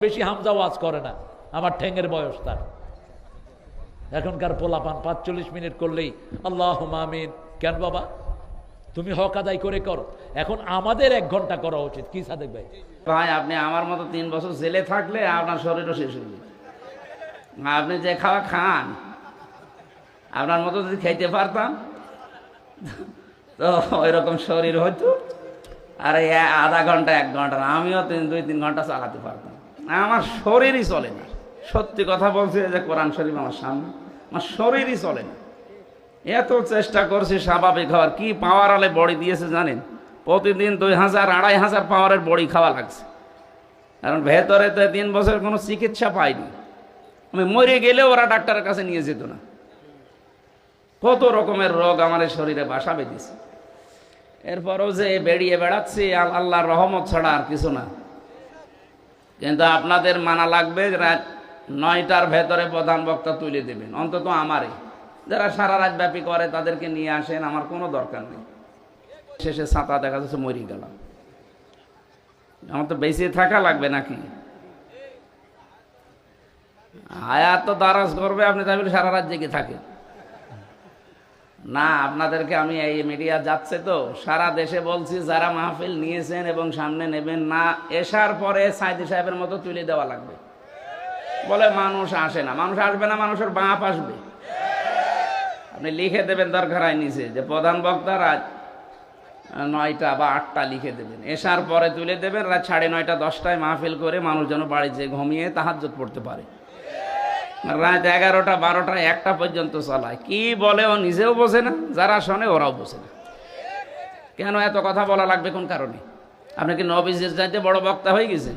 বেশি হামজা ওয়াজ করে না, আমার ঠ্যাঙের বয়স তার। এখনকার পোলাপান ৪৫ মিনিট করলেই আল্লাহুম্মা আমিন। কেন বাবা, তুমি হক আদায় করে করো। এখন আমাদের ১ ঘন্টা করা উচিত। কি সাদেক ভাই? ভাই আপনি আমার মতো ৩ বছর জেলে থাকলে আপনার শরীরও শেষ হয়ে যাবে। আপনি যে খাওয়া খান, আপনার মতো যদি খাইতে পারতাম তো ওই রকম শরীর হইতো। আর এই আধা ঘন্টা ১ ঘন্টা না, আমিও ২-৩ ঘন্টা চালাতে পারতাম। আমার শরীরই চলে না। সত্যি কথা বলছি, যে কোরআন শরীফ আমার সামনে, আমার শরীরই চলে না। এত চেষ্টা করছি স্বাভাবিক হওয়ার। কি পাওয়ার আলে বড়ি দিয়েছে জানেন? প্রতিদিন ২,০০০-২,৫০০ পাওয়ারের বড়ি খাওয়া লাগছে। কারণ ভেতরে তো ৩ বছর কোনো চিকিৎসা পাইনি। আমি মরে গেলেও ওরা ডাক্তারের কাছে নিয়ে যেত না। কত রকমের রোগ আমার এই শরীরে বাসা বেঁধেছে। এরপরও যে বেরিয়ে বেড়াচ্ছি, আল্লাহর রহমত ছাড়া আর কিছু না। কিন্তু আপনাদের মানা লাগবে, রাত ৯টার ভেতরে প্রধান বক্তা তুলে দেবেন, অন্তত আমারই। যারা সারা রাত ব্যাপী করে তাদেরকে নিয়ে আসেন, আমার কোনো দরকার নেই। শেষে ছাতা দেখা যাচ্ছে মরি গেলাম। আমার তো বেঁচে থাকা লাগবে নাকি? আয়াত তো দারাজ করবে, আপনি তাহলে সারা রাত জেগে থাকেন না। আপনাদেরকে আমি এই মিডিয়া যাচ্ছে তো সারা দেশে বলছি, যারা মাহফিল নিয়েছেন এবং সামনে নেবেন না, এসার পরে সাইদি সাহেবের মতো তুলে দেওয়া লাগবে। বলে মানুষ আসে না, মানুষ আসবে না, মানুষের বাপ আসবে। আপনি লিখে দেবেন দরকার হয় নিচে যে প্রধান বক্তা রাত ৯টা বা ৮টা লিখে দেবেন, এসার পরে তুলে দেবেন। রাত ৯:৩০ ১০টায় মাহফিল করে মানুষ যেন বাড়ি যেয়ে ঘুমিয়ে তাহাজ্জুদ পড়তে পারে। রাত ১১টা ১২টা ১টা পর্যন্ত চালায়। কি বলে ও নিজেও বোঝে না, যারা শোনে ওরাও বোঝে না। কেন এত কথা বলা লাগবে কোন কারণে? আপনি কি নবীজির চাইতে বড় বক্তা হয়ে গেছেন?